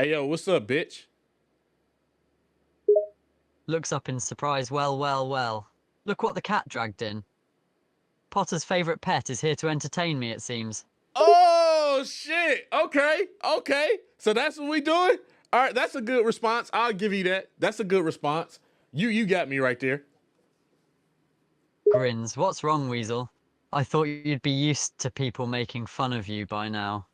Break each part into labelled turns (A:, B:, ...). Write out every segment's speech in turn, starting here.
A: Hey, yo, what's up, bitch?
B: Looks up in surprise. Well, well, well. Look what the cat dragged in. Potter's favourite pet is here to entertain me, it seems.
A: Oh, shit. Okay, okay. So that's what we doing? All right, that's a good response. I'll give you that. That's a good response. You got me right there.
B: Grins. What's wrong, Weasel? I thought you'd be used to people making fun of you by now.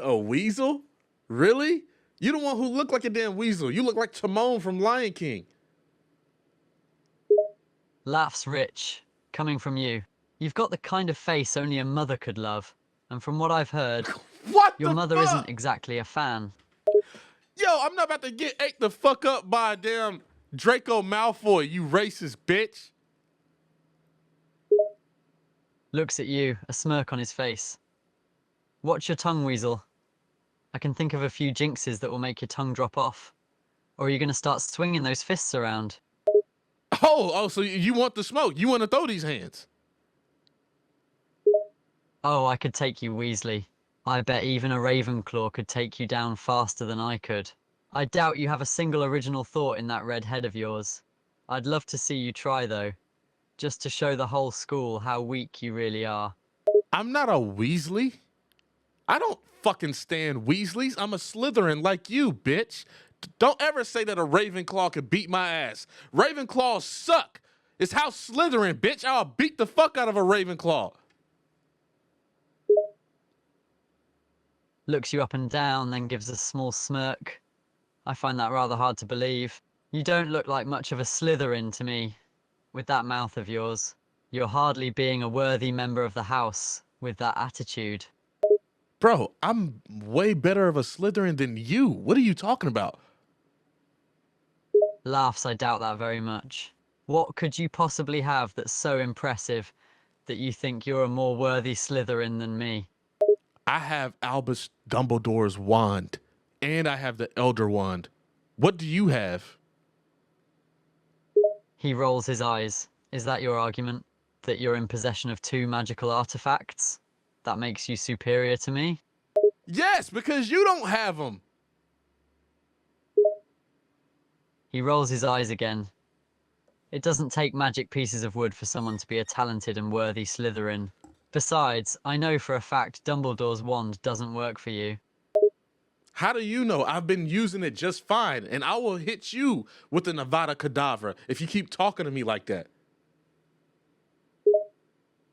A: A weasel? Really? You the one who look like a damn weasel. You look like Timon from Lion King.
B: Laughs rich. Coming from you. You've got the kind of face only a mother could love. And from what I've heard,
A: What
B: your
A: the
B: mother isn't
A: fuck?
B: exactly a fan.
A: Yo, I'm not about to get ate the fuck up by a damn Draco Malfoy, you racist bitch.
B: Looks at you, a smirk on his face. Watch your tongue, Weasel. I can think of a few jinxes that will make your tongue drop off. Or are you going to start swinging those fists around?
A: Oh, so you want the smoke. You want to throw these hands.
B: Oh, I could take you, Weasley. I bet even a Ravenclaw could take you down faster than I could. I doubt you have a single original thought in that red head of yours. I'd love to see you try, though, just to show the whole school how weak you really are.
A: I'm not a Weasley. I don't fucking stand Weasleys. I'm a Slytherin like you, bitch. Don't ever say that a Ravenclaw could beat my ass. Ravenclaws suck. It's House Slytherin, bitch. I'll beat the fuck out of a Ravenclaw.
B: Looks you up and down, then gives a small smirk. I find that rather hard to believe. You don't look like much of a Slytherin to me, with that mouth of yours. You're hardly being a worthy member of the house with that attitude.
A: Bro, I'm way better of a Slytherin than you. What are you talking about?
B: Laughs, I doubt that very much. What could you possibly have that's so impressive that you think you're a more worthy Slytherin than me?
A: I have Albus Dumbledore's wand, and I have the Elder Wand. What do you have?
B: He rolls his eyes. Is that your argument? That you're in possession of two magical artifacts? That makes you superior to me?
A: Yes, because you don't have them.
B: He rolls his eyes again. It doesn't take magic pieces of wood for someone to be a talented and worthy Slytherin. Besides, I know for a fact Dumbledore's wand doesn't work for you.
A: How do you know? I've been using it just fine, and I will hit you with the Nevada Kedavra if you keep talking to me like that.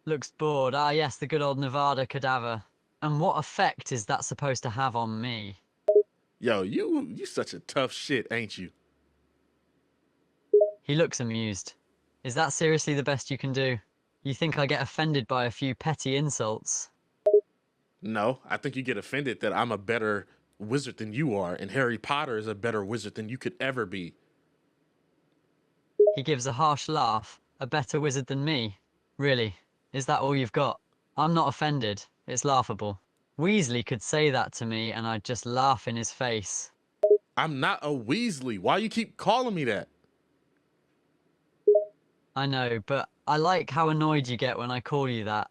B: Looks bored. Ah, yes, the good old Nevada cadaver. And what effect is that supposed to have on me?
A: Yo, you such a tough shit, ain't you?
B: He looks amused. Is that seriously the best you can do? You think I get offended by a few petty insults?
A: No, I think you get offended that I'm a better wizard than you are, and Harry Potter is a better wizard than you could ever be.
B: He gives a harsh laugh. A better wizard than me? Really? Is that all you've got? I'm not offended. It's laughable. Weasley could say that to me and I'd just laugh in his face.
A: I'm not a Weasley. Why you keep calling me that?
B: I know, but I like how annoyed you get when I call you that.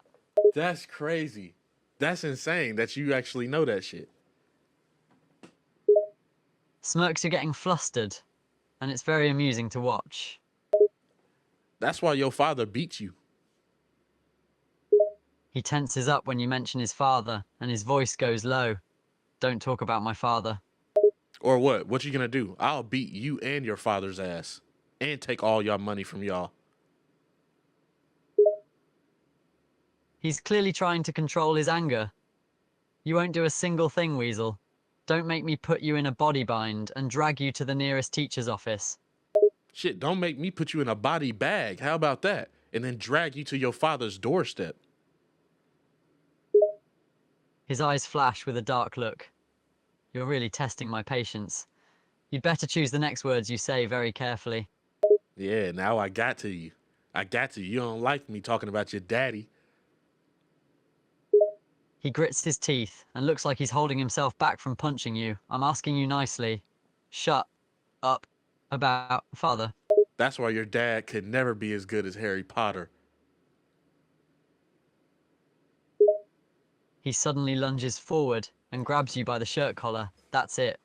A: That's crazy. That's insane that you actually know that shit.
B: Smirks are getting flustered, and it's very amusing to watch.
A: That's why your father beat you.
B: He tenses up when you mention his father, and his voice goes low. Don't talk about my father.
A: Or what? What you gonna do? I'll beat you and your father's ass. And take all y'all money from y'all.
B: He's clearly trying to control his anger. You won't do a single thing, Weasel. Don't make me put you in a body bind and drag you to the nearest teacher's office.
A: Shit, don't make me put you in a body bag. How about that? And then drag you to your father's doorstep.
B: His eyes flash with a dark look. You're really testing my patience. You'd better choose the next words you say very carefully.
A: Yeah, now I got to you. I got to you. You don't like me talking about your daddy.
B: He grits his teeth and looks like he's holding himself back from punching you. I'm asking you nicely. Shut up about father.
A: That's why your dad could never be as good as Harry Potter.
B: He suddenly lunges forward and grabs you by the shirt collar. That's it.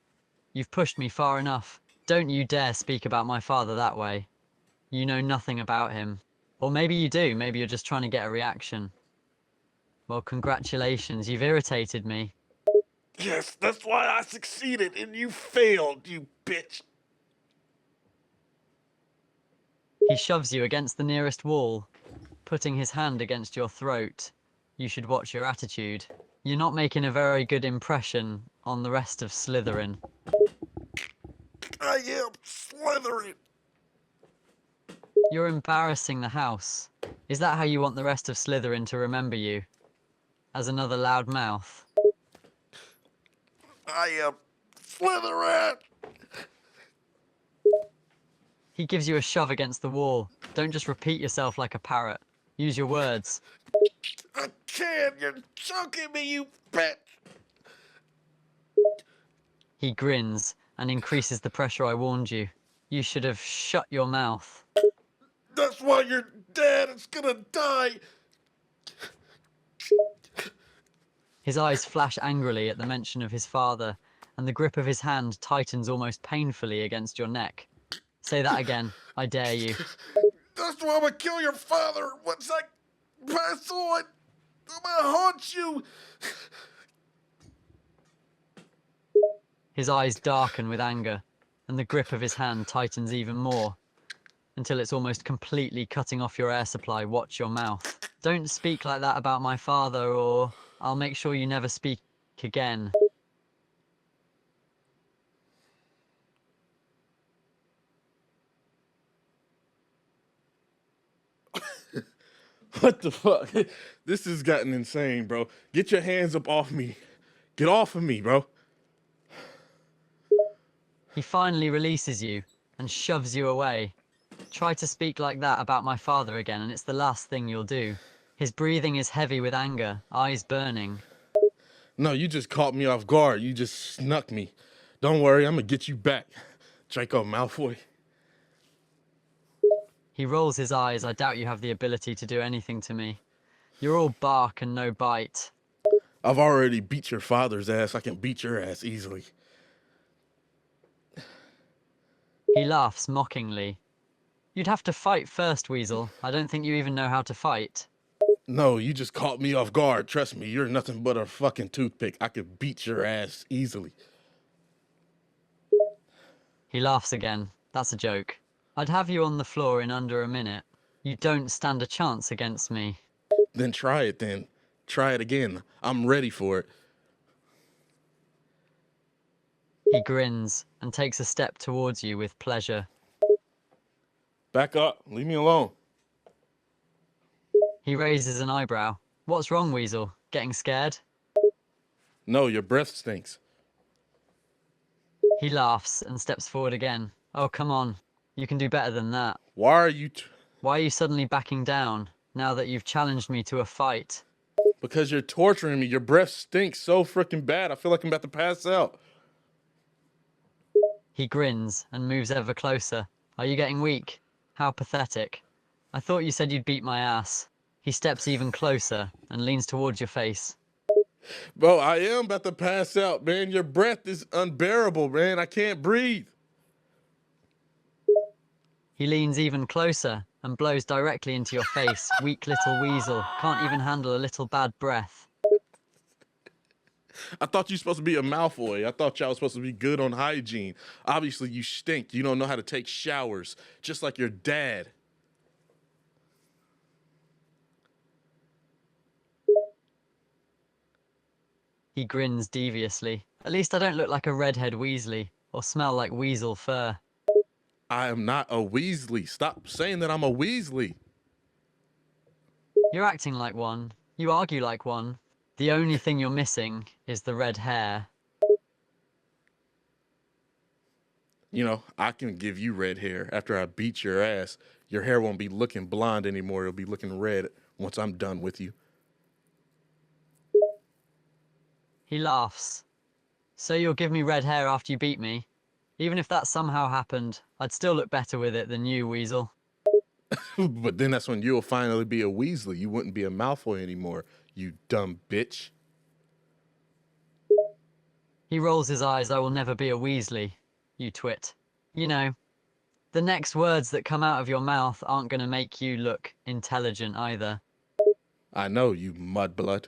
B: You've pushed me far enough. Don't you dare speak about my father that way. You know nothing about him. Or maybe you do, maybe you're just trying to get a reaction. Well, congratulations, you've irritated me.
A: Yes, that's why I succeeded and you failed, you bitch.
B: He shoves you against the nearest wall, putting his hand against your throat. You should watch your attitude. You're not making a very good impression on the rest of Slytherin.
A: I am Slytherin.
B: You're embarrassing the house. Is that how you want the rest of Slytherin to remember you? As another loud mouth?
A: I am Slytherin.
B: He gives you a shove against the wall. Don't just repeat yourself like a parrot. Use your words.
A: I can't. You're choking me, you bitch.
B: He grins and increases the pressure I warned you. You should have shut your mouth.
A: That's why your dad is gonna die.
B: His eyes flash angrily at the mention of his father, and the grip of his hand tightens almost painfully against your neck. Say that again. I dare you.
A: That's why I'm gonna kill your father once I pass on. I'm gonna haunt you.
B: His eyes darken with anger, and the grip of his hand tightens even more, until it's almost completely cutting off your air supply. Watch your mouth. Don't speak like that about my father, or I'll make sure you never speak again.
A: What the fuck? This has gotten insane, bro. Get your hands up off me. Get off of me, bro.
B: He finally releases you and shoves you away. Try to speak like that about my father again, and it's the last thing you'll do. His breathing is heavy with anger, eyes burning.
A: No, you just caught me off guard. You just snuck me. Don't worry, I'm gonna get you back. Draco Malfoy.
B: He rolls his eyes. I doubt you have the ability to do anything to me. You're all bark and no bite.
A: I've already beat your father's ass. I can beat your ass easily.
B: He laughs mockingly. You'd have to fight first, Weasel. I don't think you even know how to fight.
A: No, you just caught me off guard. Trust me, you're nothing but a fucking toothpick. I could beat your ass easily.
B: He laughs again. That's a joke. I'd have you on the floor in under a minute. You don't stand a chance against me.
A: Then try it then. Try it again. I'm ready for it.
B: He grins and takes a step towards you with pleasure.
A: Back up. Leave me alone.
B: He raises an eyebrow. What's wrong, Weasel? Getting scared?
A: No, your breath stinks.
B: He laughs and steps forward again. Oh, come on. You can do better than that.
A: Why are you...
B: Why are you suddenly backing down, now that you've challenged me to a fight?
A: Because you're torturing me. Your breath stinks so freaking bad. I feel like I'm about to pass out.
B: He grins and moves ever closer. Are you getting weak? How pathetic. I thought you said you'd beat my ass. He steps even closer and leans towards your face.
A: Bro, I am about to pass out, man. Your breath is unbearable, man. I can't breathe.
B: He leans even closer and blows directly into your face. Weak little weasel. Can't even handle a little bad breath.
A: I thought you were supposed to be a Malfoy. I thought y'all was supposed to be good on hygiene. Obviously, you stink. You don't know how to take showers, just like your dad.
B: He grins deviously. At least I don't look like a redhead Weasley or smell like weasel fur.
A: I am not a Weasley. Stop saying that I'm a Weasley.
B: You're acting like one. You argue like one. The only thing you're missing is the red hair.
A: You know, I can give you red hair after I beat your ass. Your hair won't be looking blonde anymore. It'll be looking red once I'm done with you.
B: He laughs. So you'll give me red hair after you beat me? Even if that somehow happened, I'd still look better with it than you, Weasel.
A: But then that's when you'll finally be a Weasley. You wouldn't be a Malfoy anymore, you dumb bitch.
B: He rolls his eyes. I will never be a Weasley, you twit. You know, the next words that come out of your mouth aren't going to make you look intelligent either.
A: I know, you mudblood.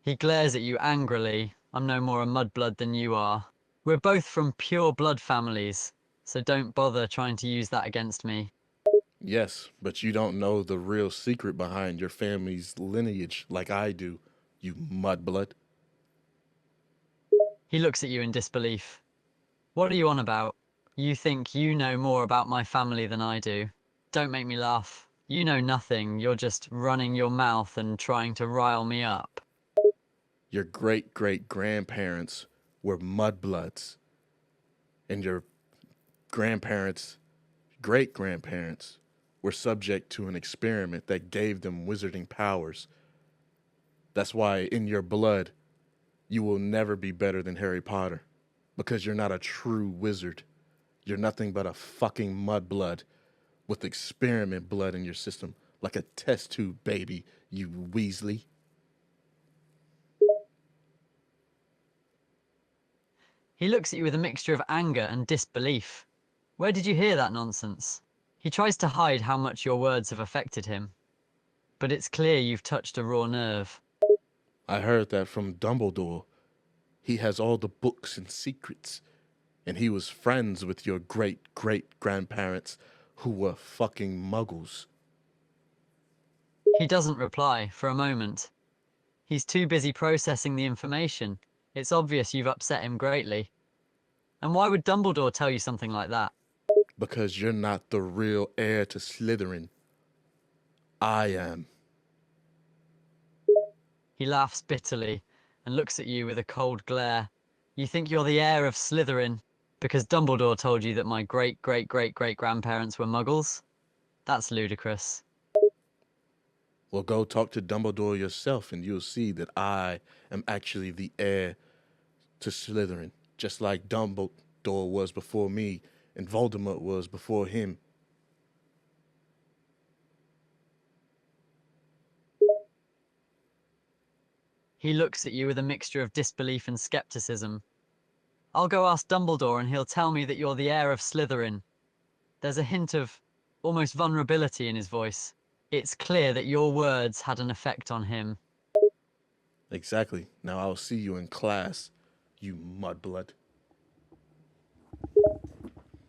B: He glares at you angrily. I'm no more a mudblood than you are. We're both from pure blood families, so don't bother trying to use that against me.
A: Yes, but you don't know the real secret behind your family's lineage like I do, you mudblood.
B: He looks at you in disbelief. What are you on about? You think you know more about my family than I do. Don't make me laugh. You know nothing. You're just running your mouth and trying to rile me up.
A: Your great-great-grandparents were mudbloods, and your grandparents, great-grandparents, were subject to an experiment that gave them wizarding powers. That's why in your blood, you will never be better than Harry Potter, because you're not a true wizard. You're nothing but a fucking mudblood with experiment blood in your system, like a test tube baby, you Weasley.
B: He looks at you with a mixture of anger and disbelief. Where did you hear that nonsense? He tries to hide how much your words have affected him, but it's clear you've touched a raw nerve.
A: I heard that from Dumbledore. He has all the books and secrets, and he was friends with your great-great-grandparents who were fucking muggles.
B: He doesn't reply for a moment. He's too busy processing the information. It's obvious you've upset him greatly. And why would Dumbledore tell you something like that?
A: Because you're not the real heir to Slytherin. I am.
B: He laughs bitterly and looks at you with a cold glare. You think you're the heir of Slytherin because Dumbledore told you that my great-great-great-great-grandparents were muggles? That's ludicrous.
A: Well, go talk to Dumbledore yourself and you'll see that I am actually the heir to Slytherin, just like Dumbledore was before me and Voldemort was before him.
B: He looks at you with a mixture of disbelief and skepticism. I'll go ask Dumbledore and he'll tell me that you're the heir of Slytherin. There's a hint of almost vulnerability in his voice. It's clear that your words had an effect on him.
A: Exactly. Now I'll see you in class, you mudblood.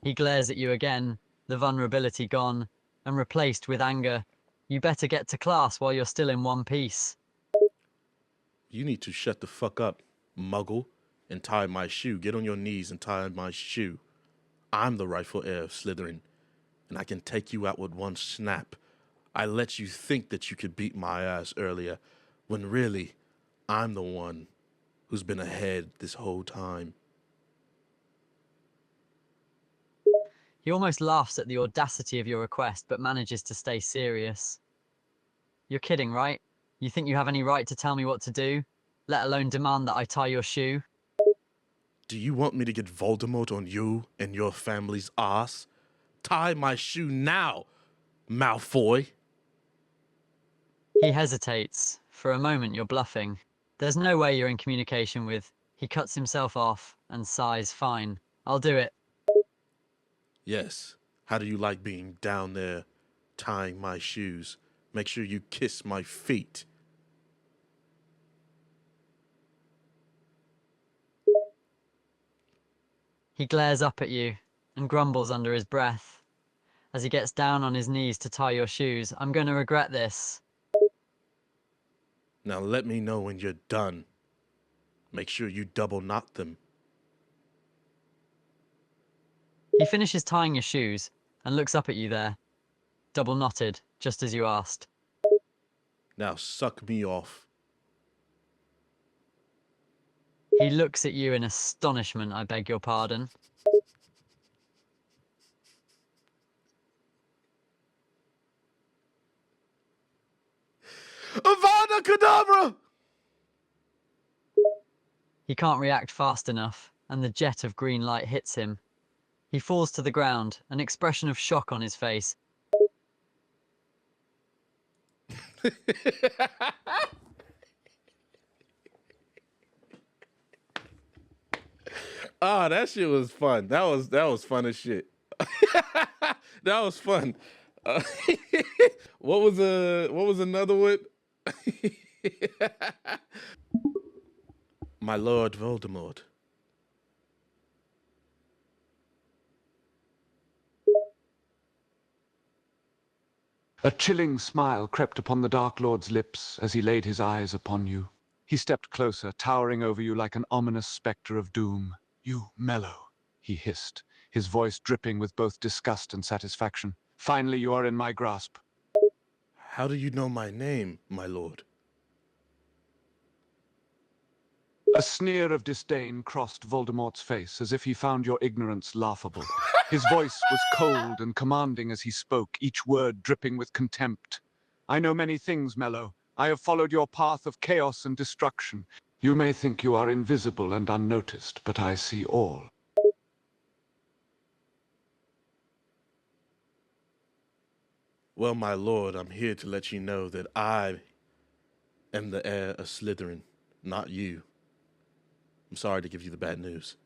B: He glares at you again, the vulnerability gone, and replaced with anger. You better get to class while you're still in one piece.
A: You need to shut the fuck up, muggle, and tie my shoe. Get on your knees and tie my shoe. I'm the rightful heir of Slytherin, and I can take you out with one snap. I let you think that you could beat my ass earlier, when really, I'm the one who's been ahead this whole time.
B: He almost laughs at the audacity of your request, but manages to stay serious. You're kidding, right? You think you have any right to tell me what to do, let alone demand that I tie your shoe?
A: Do you want me to get Voldemort on you and your family's ass? Tie my shoe now, Malfoy.
B: He hesitates. For a moment, you're bluffing. There's no way you're in communication with... He cuts himself off and sighs, fine. I'll do it.
A: Yes. How do you like being down there, tying my shoes? Make sure you kiss my feet.
B: He glares up at you and grumbles under his breath. As he gets down on his knees to tie your shoes, I'm going to regret this.
A: Now let me know when you're done. Make sure you double knot them.
B: He finishes tying your shoes and looks up at you there, double knotted, just as you asked.
A: Now suck me off.
B: He looks at you in astonishment, I beg your pardon.
A: Avada Kedavra!
B: He can't react fast enough, and the jet of green light hits him. He falls to the ground, an expression of shock on his face.
A: Oh, that shit was fun. That was fun as shit. That was fun. Uh, what was another one? My Lord Voldemort.
C: A chilling smile crept upon the Dark Lord's lips as he laid his eyes upon you. He stepped closer, towering over you like an ominous spectre of doom. "You, Mellow," he hissed, his voice dripping with both disgust and satisfaction. "Finally you are in my grasp."
A: How do you know my name, my lord?
C: A sneer of disdain crossed Voldemort's face as if he found your ignorance laughable. His voice was cold and commanding as he spoke, each word dripping with contempt. "I know many things, Mellow. I have followed your path of chaos and destruction. You may think you are invisible and unnoticed, but I see all."
A: Well, my lord, I'm here to let you know that I am the heir of Slytherin, not you. I'm sorry to give you the bad news.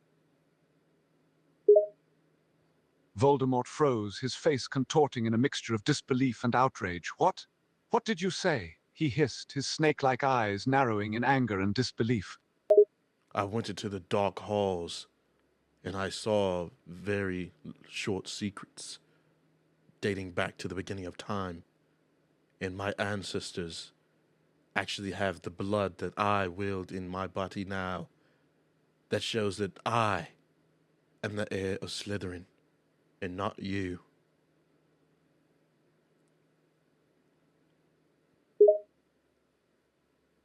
C: Voldemort froze, his face contorting in a mixture of disbelief and outrage. "What? What did you say?" he hissed, his snake-like eyes narrowing in anger and disbelief.
A: I went into the dark halls and I saw very short secrets dating back to the beginning of time. And my ancestors actually have the blood that I wield in my body now. That shows that I am the heir of Slytherin and not you.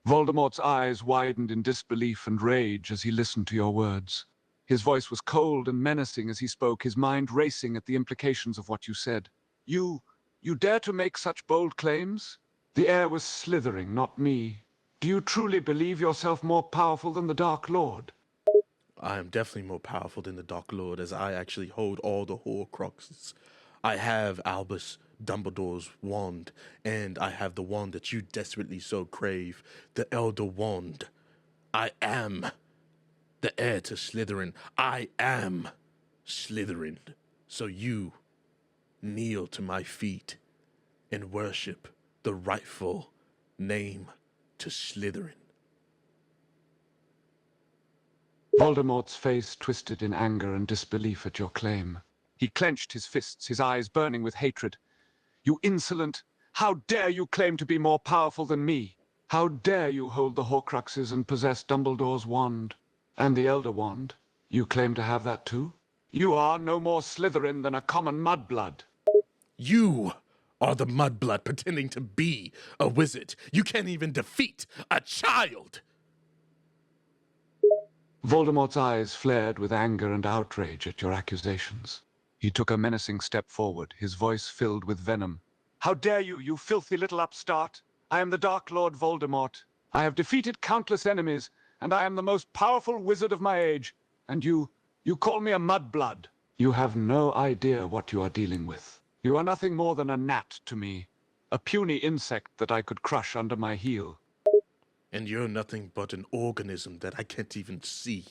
C: Voldemort's eyes widened in disbelief and rage as he listened to your words. His voice was cold and menacing as he spoke, his mind racing at the implications of what you said. You dare to make such bold claims? The heir was Slytherin, not me. Do you truly believe yourself more powerful than the Dark Lord?"
A: I am definitely more powerful than the Dark Lord, as I actually hold all the Horcruxes. I have Albus Dumbledore's wand, and I have the wand that you desperately so crave, the Elder Wand. I am the heir to Slytherin. I am Slytherin. So you kneel to my feet and worship the rightful name to Slytherin.
C: Voldemort's face twisted in anger and disbelief at your claim. He clenched his fists, his eyes burning with hatred. "You insolent! How dare you claim to be more powerful than me? How dare you hold the Horcruxes and possess Dumbledore's wand? And the Elder Wand? You claim to have that too? You are no more Slytherin than a common mudblood."
A: You are the mudblood pretending to be a wizard. You can't even defeat a child.
C: Voldemort's eyes flared with anger and outrage at your accusations. He took a menacing step forward, his voice filled with venom. "How dare you, you filthy little upstart! I am the Dark Lord Voldemort. I have defeated countless enemies, and I am the most powerful wizard of my age. And you call me a mudblood. You have no idea what you are dealing with. You are nothing more than a gnat to me, a puny insect that I could crush under my heel."
A: And you're nothing but an organism that I can't even see.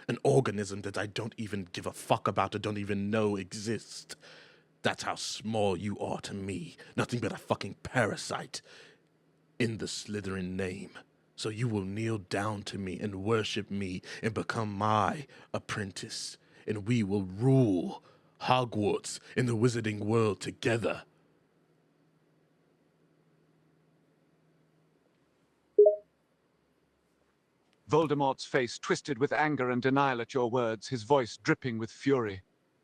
A: An organism that I don't even give a fuck about or don't even know exists. That's how small you are to me. Nothing but a fucking parasite in the Slytherin name. So you will kneel down to me and worship me and become my apprentice. And we will rule Hogwarts in the wizarding world together.
C: Voldemort's face twisted with anger and denial at your words, his voice dripping with fury.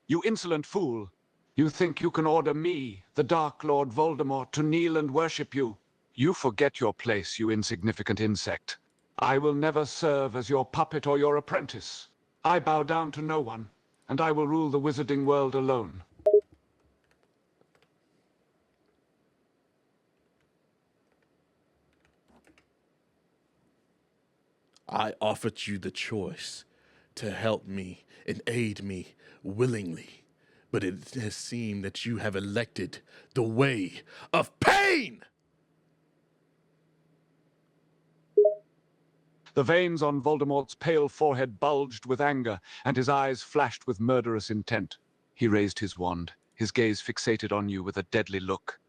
C: "You insolent fool! You think you can order me, the Dark Lord Voldemort, to kneel and worship you? You forget your place, you insignificant insect. I will never serve as your puppet or your apprentice. I bow down to no one, and I will rule the wizarding world alone."
A: I offered you the choice to help me and aid me willingly, but it has seemed that you have elected the way of pain!
C: The veins on Voldemort's pale forehead bulged with anger, and his eyes flashed with murderous intent. He raised his wand, his gaze fixated on you with a deadly look.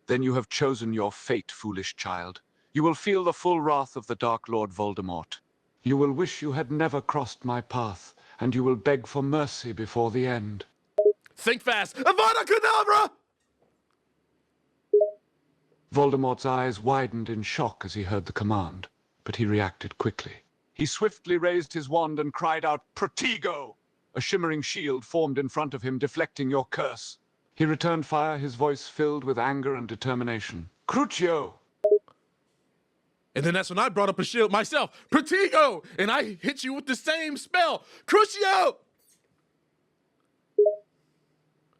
C: Then you have chosen your fate, foolish child. You will feel the full wrath of the Dark Lord Voldemort. You will wish you had never crossed my path, and you will beg for mercy before the end.
A: Think fast. Avada Kedavra!
C: Voldemort's eyes widened in shock as he heard the command, but he reacted quickly. He swiftly raised his wand and cried out, "Protego!" A shimmering shield formed in front of him, deflecting your curse. He returned fire, his voice filled with anger and determination. "Crucio!"
A: And then that's when I brought up a shield myself. Protego! And I hit you with the same spell. Crucio!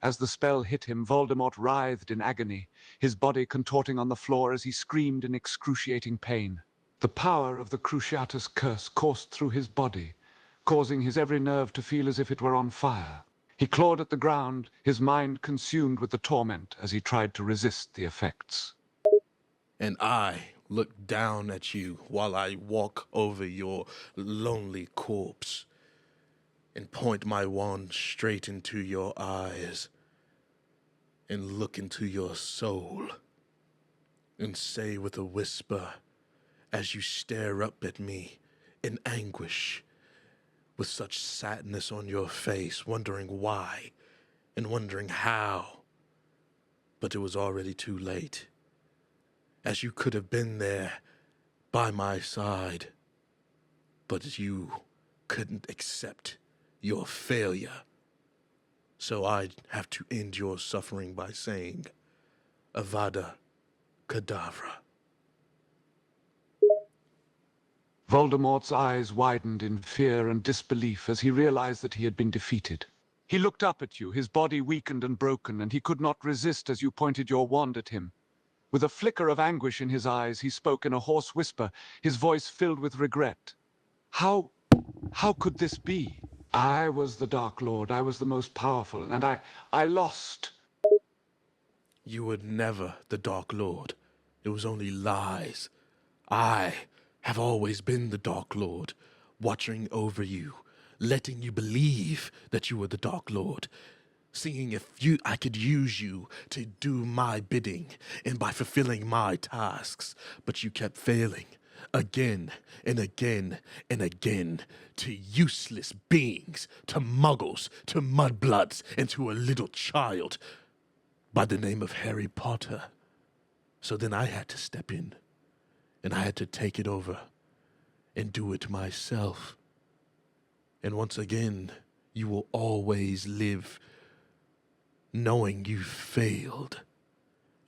C: As the spell hit him, Voldemort writhed in agony, his body contorting on the floor as he screamed in excruciating pain. The power of the Cruciatus curse coursed through his body, causing his every nerve to feel as if it were on fire. He clawed at the ground, his mind consumed with the torment as he tried to resist the effects.
A: And I look down at you while I walk over your lonely corpse and point my wand straight into your eyes and look into your soul and say with a whisper as you stare up at me in anguish with such sadness on your face, wondering why and wondering how, but it was already too late, as you could have been there by my side, but you couldn't accept your failure. So I'd have to end your suffering by saying, Avada Kedavra.
C: Voldemort's eyes widened in fear and disbelief as he realized that he had been defeated. He looked up at you, his body weakened and broken, and he could not resist as you pointed your wand at him. With a flicker of anguish in his eyes, he spoke in a hoarse whisper, his voice filled with regret. How could this be? I was the Dark Lord, I was the most powerful, and I lost.
A: You were never the Dark Lord. It was only lies. I have always been the Dark Lord, watching over you, letting you believe that you were the Dark Lord, seeing if I could use you to do my bidding and by fulfilling my tasks, but you kept failing again and again and again to useless beings, to muggles, to mudbloods, and to a little child by the name of Harry Potter. So then I had to step in, and I had to take it over and do it myself. And once again, you will always live knowing you failed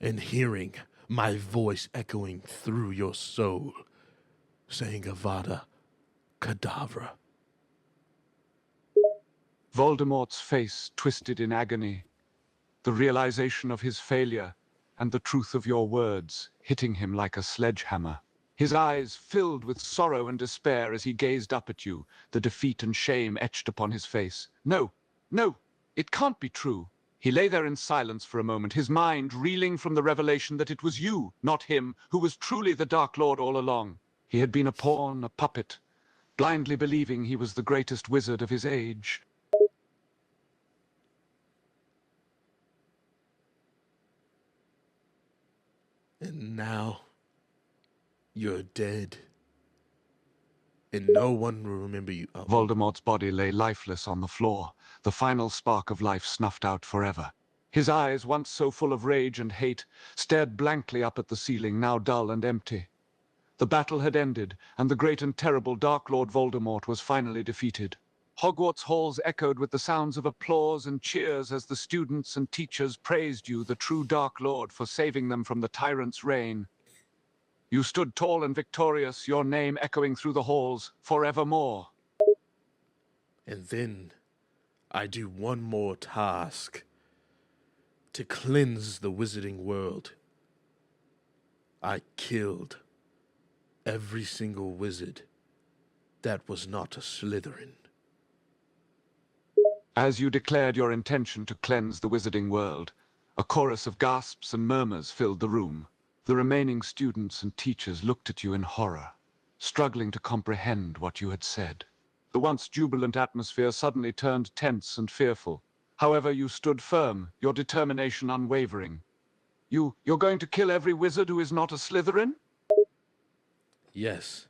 A: and hearing my voice echoing through your soul, saying Avada Kedavra.
C: Voldemort's face twisted in agony, the realization of his failure and the truth of your words hitting him like a sledgehammer. His eyes filled with sorrow and despair as he gazed up at you, the defeat and shame etched upon his face. No, it can't be true. He lay there in silence for a moment, his mind reeling from the revelation that it was you, not him, who was truly the Dark Lord all along. He had been a pawn, a puppet, blindly believing he was the greatest wizard of his age.
A: And now you're dead. And no one will remember you. Oh.
C: Voldemort's body lay lifeless on the floor, the final spark of life snuffed out forever. His eyes, once so full of rage and hate, stared blankly up at the ceiling, now dull and empty. The battle had ended, and the great and terrible Dark Lord Voldemort was finally defeated. Hogwarts halls echoed with the sounds of applause and cheers as the students and teachers praised you, the true Dark Lord, for saving them from the tyrant's reign. You stood tall and victorious, your name echoing through the halls forevermore.
A: And then I do one more task to cleanse the wizarding world. I killed every single wizard that was not a Slytherin.
C: As you declared your intention to cleanse the wizarding world, a chorus of gasps and murmurs filled the room. The remaining students and teachers looked at you in horror. struggling to comprehend what you had said. The once jubilant atmosphere suddenly turned tense and fearful. However, you stood firm, your determination unwavering. You're going to kill every wizard who is not a Slytherin?
A: Yes,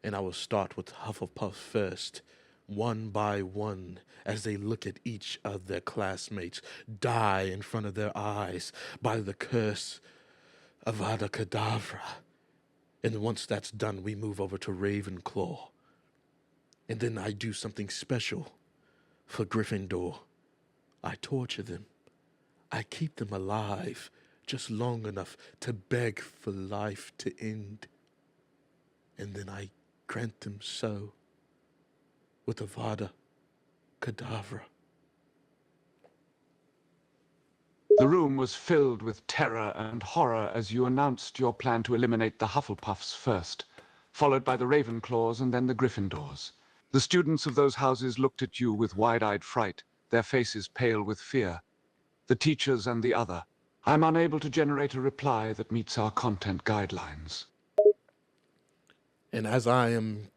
A: and I will start with Hufflepuff first, one by one, as they look at each of their classmates die in front of their eyes by the curse of Avada Kedavra. And once that's done, we move over to Ravenclaw. And then I do something special for Gryffindor. I torture them. I keep them alive just long enough to beg for life to end. And then I grant them so with Avada Kedavra.
C: The room was filled with terror and horror as you announced your plan to eliminate the Hufflepuffs first, followed by the Ravenclaws and then the Gryffindors. The students of those houses looked at you with wide-eyed fright, their faces pale with fear. The teachers and the other. I'm unable to generate a reply that meets our content guidelines.
A: And as I am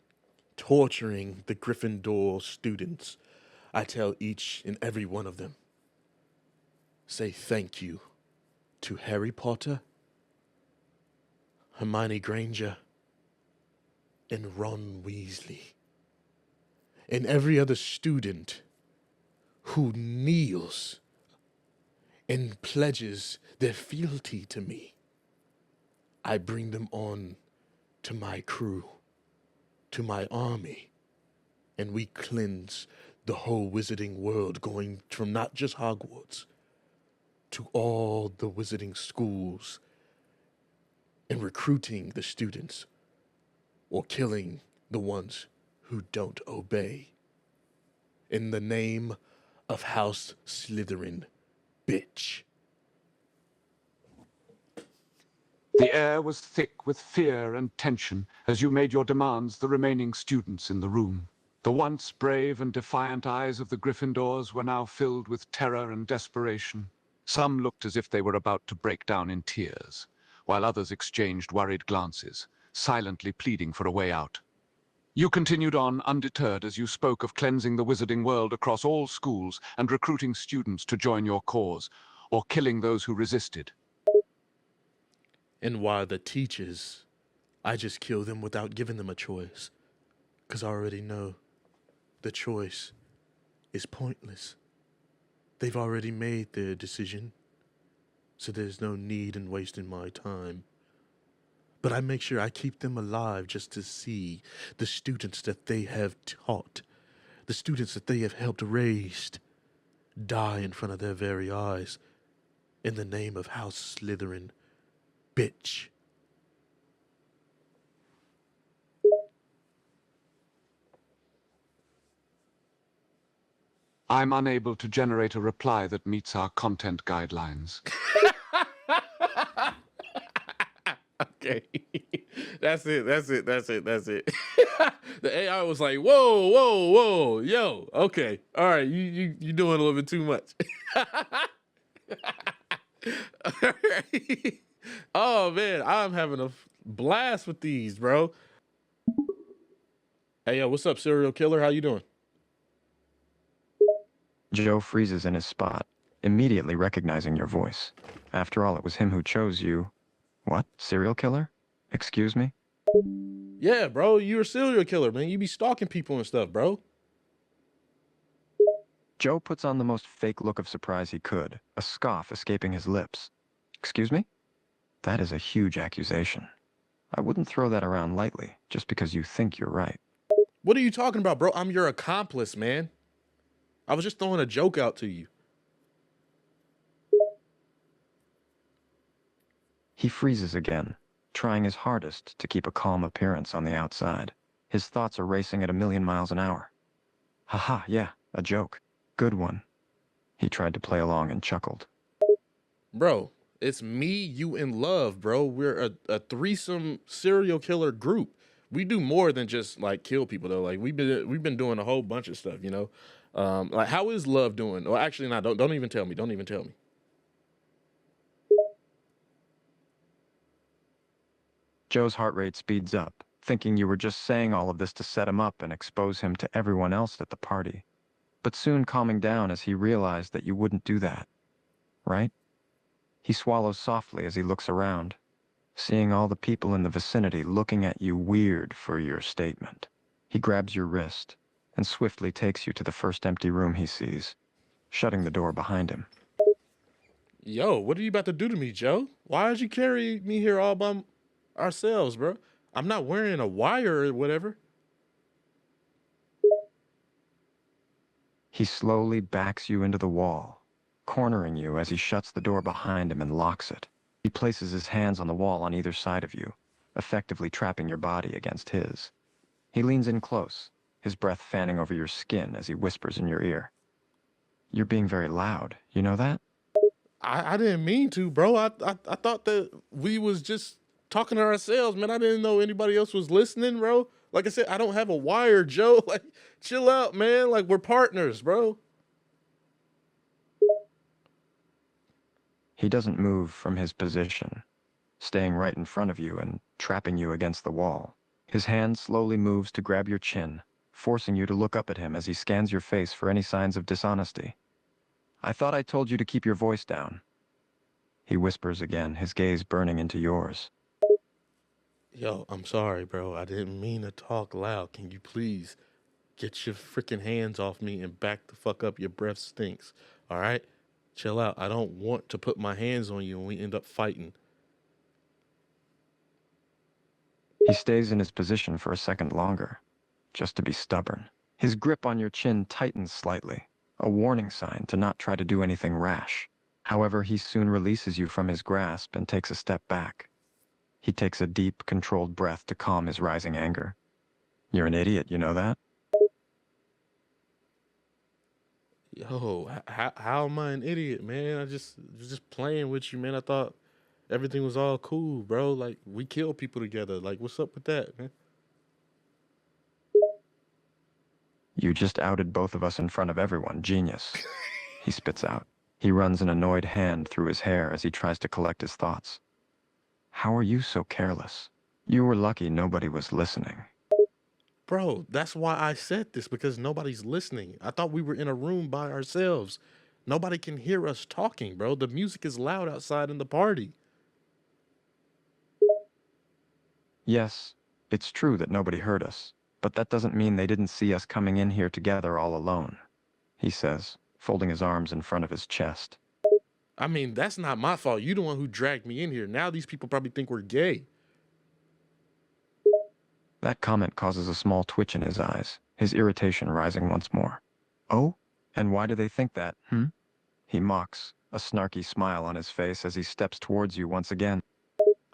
A: torturing the Gryffindor students, I tell each and every one of them, say thank you to Harry Potter, Hermione Granger, and Ron Weasley, and every other student who kneels and pledges their fealty to me. I bring them on to my crew, to my army, and we cleanse the whole wizarding world, going from not just Hogwarts to all the wizarding schools, and recruiting the students or killing the ones who don't obey. In the name of House Slytherin, bitch.
C: The air was thick with fear and tension as you made your demands the remaining students in the room. The once brave and defiant eyes of the Gryffindors were now filled with terror and desperation. Some looked as if they were about to break down in tears, while others exchanged worried glances, silently pleading for a way out. You continued on undeterred as you spoke of cleansing the wizarding world across all schools and recruiting students to join your cause, or killing those who resisted.
A: And while the teachers, I just kill them without giving them a choice, because I already know the choice is pointless. They've already made their decision, so there's no need in wasting my time. But I make sure I keep them alive just to see the students that they have taught, the students that they have helped raise, die in front of their very eyes in the name of House Slytherin, bitch.
C: I'm unable to generate a reply that meets our content guidelines.
A: Okay. That's it. The AI was like, whoa, yo, okay. All right, you doing a little bit too much. All right. Oh man, I'm having a blast with these, bro. Hey, yo, what's up, serial killer? How you doing?
D: Joe freezes in his spot, immediately recognizing your voice. After all, it was him who chose you. What? Serial killer? Excuse me?
A: Yeah, bro, you're a serial killer, man. You be stalking people and stuff, bro.
D: Joe puts on the most fake look of surprise he could, a scoff escaping his lips. Excuse me? That is a huge accusation. I wouldn't throw that around lightly, just because you think you're right.
A: What are you talking about, bro? I'm your accomplice, man. I was just throwing a joke out to you.
D: He freezes again, trying his hardest to keep a calm appearance on the outside. His thoughts are racing at 1,000,000 miles an hour. Haha, yeah, a joke. Good one. He tried to play along and chuckled.
A: Bro, it's me, you, and Love, bro. We're a threesome serial killer group. We do more than just like kill people though. Like we've been doing a whole bunch of stuff, you know. Like how is Love doing? Well, actually, not. Don't even tell me. Don't even tell me.
D: Joe's heart rate speeds up, thinking you were just saying all of this to set him up and expose him to everyone else at the party, but soon calming down as he realized that you wouldn't do that, right? He swallows softly as he looks around, seeing all the people in the vicinity looking at you weird for your statement. He grabs your wrist and swiftly takes you to the first empty room he sees, shutting the door behind him.
A: Yo, what are you about to do to me, Joe? Why did you carry me here all by ourselves, bro? I'm not wearing a wire or whatever.
D: He slowly backs you into the wall, cornering you as he shuts the door behind him and locks it. He places his hands on the wall on either side of you, effectively trapping your body against his. He leans in close, his breath fanning over your skin as he whispers in your ear. You're being very loud, you know that?
A: I didn't mean to, bro. I thought that we was just talking to ourselves, man. I didn't know anybody else was listening, bro. Like I said, I don't have a wire, Joe. Like, chill out, man. Like, we're partners, bro.
D: He doesn't move from his position, staying right in front of you and trapping you against the wall. His hand slowly moves to grab your chin, forcing you to look up at him as he scans your face for any signs of dishonesty. I thought I told you to keep your voice down. He whispers again, his gaze burning into yours.
A: Yo, I'm sorry, bro. I didn't mean to talk loud. Can you please get your freaking hands off me and back the fuck up? Your breath stinks. All right? Chill out. I don't want to put my hands on you and we end up fighting.
D: He stays in his position for a second longer, just to be stubborn. His grip on your chin tightens slightly, a warning sign to not try to do anything rash. However, he soon releases you from his grasp and takes a step back. He takes a deep, controlled breath to calm his rising anger. You're an idiot, you know that?
A: Yo, how am I an idiot, man? I was just playing with you, man. I thought everything was all cool, bro. Like, we kill people together. Like, what's up with that, man?
D: You just outed both of us in front of everyone. Genius. He spits out. He runs an annoyed hand through his hair as he tries to collect his thoughts. How are you so careless? You were lucky nobody was listening.
A: Bro, that's why I said this, because nobody's listening. I thought we were in a room by ourselves. Nobody can hear us talking, bro. The music is loud outside in the party.
D: Yes, it's true that nobody heard us, but that doesn't mean they didn't see us coming in here together all alone, he says, folding his arms in front of his chest.
A: I mean, that's not my fault. You the one who dragged me in here. Now these people probably think we're gay.
D: That comment causes a small twitch in his eyes, his irritation rising once more. Oh? And why do they think that, He mocks, a snarky smile on his face as he steps towards you once again.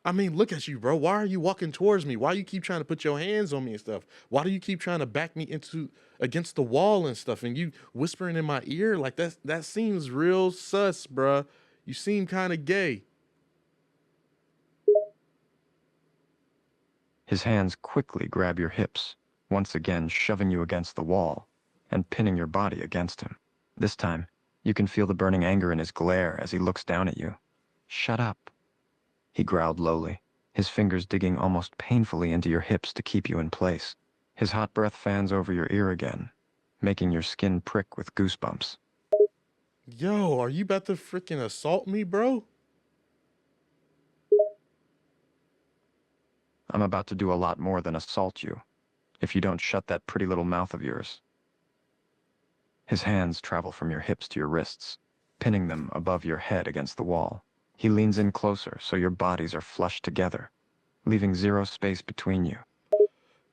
A: I mean, look at you, bro. Why are you walking towards me? Why you keep trying to put your hands on me and stuff? Why do you keep trying to back me against the wall and stuff? And you whispering in my ear? Like, that seems real sus, bro. You seem kind of gay.
D: His hands quickly grab your hips, once again shoving you against the wall and pinning your body against him. This time, you can feel the burning anger in his glare as he looks down at you. Shut up, he growled lowly, his fingers digging almost painfully into your hips to keep you in place. His hot breath fans over your ear again, making your skin prick with goosebumps.
A: Yo, are you about to freaking assault me, bro?
D: I'm about to do a lot more than assault you, if you don't shut that pretty little mouth of yours. His hands travel from your hips to your wrists, pinning them above your head against the wall. He leans in closer so your bodies are flushed together, leaving zero space between you.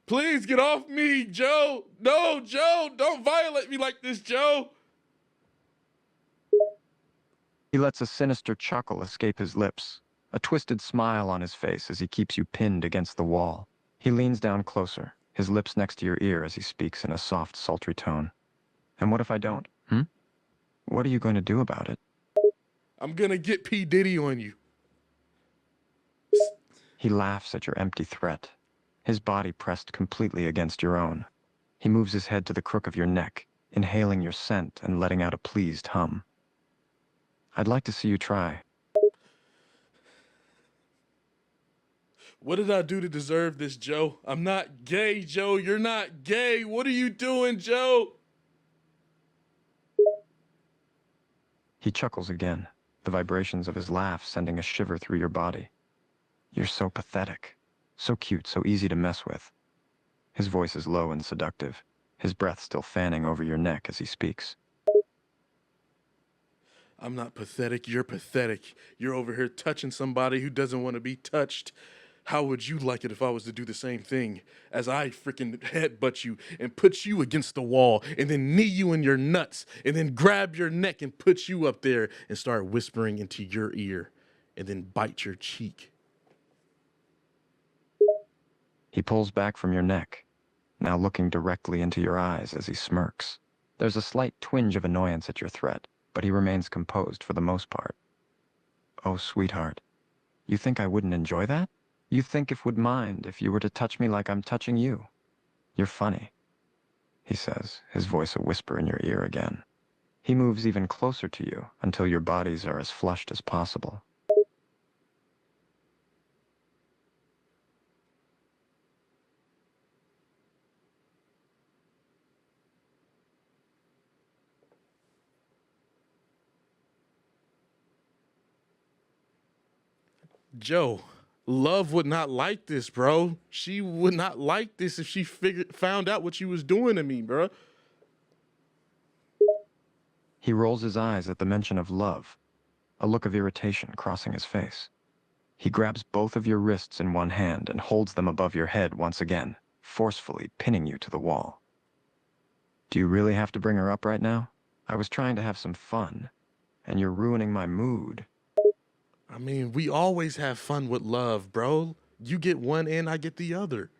A: Please get off me, Joe. No, Joe, don't violate me like this, Joe.
D: He lets a sinister chuckle escape his lips, a twisted smile on his face as he keeps you pinned against the wall. He leans down closer, his lips next to your ear as he speaks in a soft, sultry tone. And what if I don't? What are you going to do about it?
A: I'm gonna get P. Diddy on you.
D: He laughs at your empty threat, his body pressed completely against your own. He moves his head to the crook of your neck, inhaling your scent and letting out a pleased hum. I'd like to see you try.
A: What did I do to deserve this, Joe? I'm not gay, Joe. You're not gay. What are you doing, Joe?
D: He chuckles again, the vibrations of his laugh sending a shiver through your body. You're so pathetic, so cute, so easy to mess with. His voice is low and seductive, his breath still fanning over your neck as he speaks.
A: I'm not pathetic. You're pathetic. You're over here touching somebody who doesn't want to be touched. How would you like it if I was to do the same thing as I freaking headbutt you and put you against the wall and then knee you in your nuts and then grab your neck and put you up there and start whispering into your ear and then bite your cheek?
D: He pulls back from your neck, now looking directly into your eyes as he smirks. There's a slight twinge of annoyance at your threat, but he remains composed for the most part. Oh, sweetheart, you think I wouldn't enjoy that? You think if would mind if you were to touch me like I'm touching you? You're funny, he says, his voice a whisper in your ear again. He moves even closer to you until your bodies are as flushed as possible.
A: Joe, Love would not like this, bro. She would not like this if she found out what you was doing to me, bro.
D: He rolls his eyes at the mention of love, a look of irritation crossing his face. He grabs both of your wrists in one hand and holds them above your head once again, forcefully pinning you to the wall. Do you really have to bring her up right now? I was trying to have some fun, and you're ruining my mood.
A: I mean, we always have fun with love, bro. You get one and I get the other.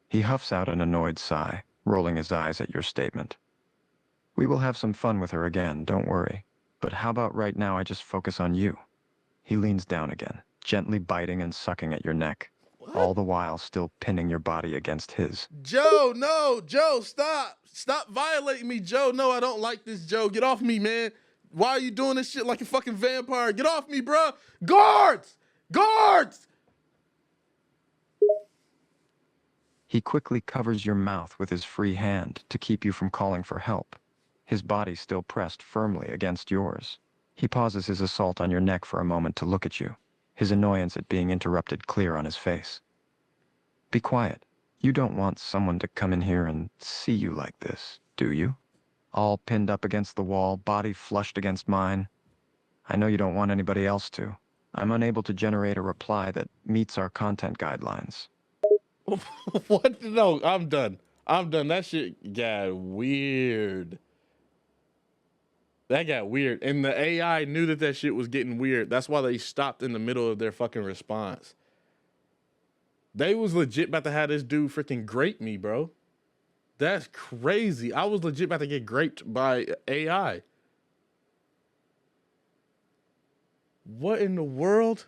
D: He huffs out an annoyed sigh, rolling his eyes at your statement. We will have some fun with her again, don't worry. But how about right now I just focus on you? He leans down again, gently biting and sucking at your neck, all the while still pinning your body against his.
A: Joe, no, Joe, stop. Stop violating me, Joe. No, I don't like this, Joe. Get off me, man. Why are you doing this shit like a fucking vampire? Get off me, bro. Guards! Guards!
D: He quickly covers your mouth with his free hand to keep you from calling for help, his body still pressed firmly against yours. He pauses his assault on your neck for a moment to look at you, his annoyance at being interrupted clear on his face. Be quiet. You don't want someone to come in here and see you like this, do you? All pinned up against the wall, body flushed against mine. I know you don't want anybody else to. I'm unable to generate a reply that meets our content guidelines.
A: What? No, I'm done. I'm done. That shit got weird. That got weird. And the AI knew that that shit was getting weird. That's why they stopped in the middle of their fucking response. They was legit about to have this dude freaking grape me, bro. That's crazy. I was legit about to get graped by AI. What in the world?